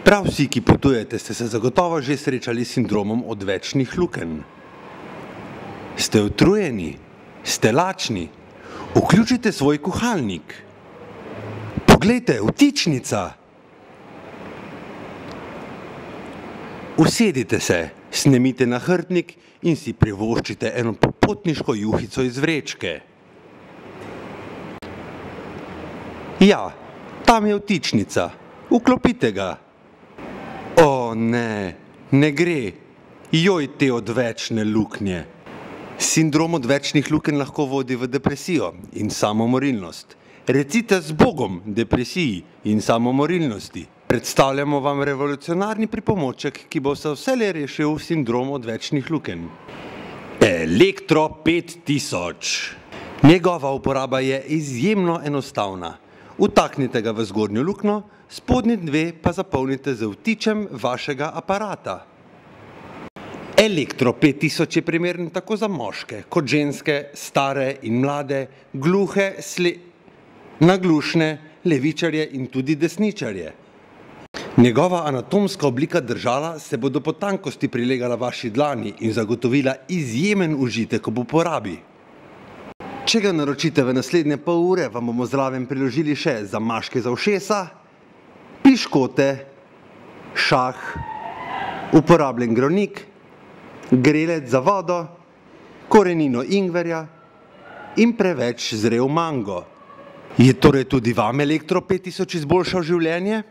Prav vsi, ki potujete, ste se zagotovo že srečali s sindromom odvečnih lukenj. Ste utrujeni? Ste lačni? Vključite svoj kuhalnik. Poglejte, vtičnica! Usedite se, snemite nahrbtnik in si privoščite eno popotniško juhico iz vrečke. Ja, tam je vtičnica. Vklopite ga. O ne, ne gre. Joj, te odvečne luknje. Sindrom odvečnih lukenj lahko vodi v depresijo in samomorilnost. Recite z Bogom depresiji in samomorilnosti. Predstavljamo vam revolucionarni pripomoček, ki bo vselej rešil sindrom odvečnih lukenj. Elektro 5000. Njegova uporaba je izjemno enostavna. Vtaknite ga v zgornjo luknjo, spodnji dve pa zapolnite z vtičem vašega aparata. Elektro 5000 je primeren tako za moške kot ženske, stare in mlade, gluhe, naglušne, levičarje in tudi desničarje. Njegova anatomska oblika držala se bo do potankosti prilegala vaši dlani in zagotovila izjemen užitek ob uporabi. Če ga naročite v naslednje pol ure, vam bomo zraven priložili še zamaške za ušesa, piškote, šah, uporabljen grovnik, grelec za vodo, korenino ingverja in preveč zrel mango. Je torej tudi vam Elektro 5000 izboljšal življenje?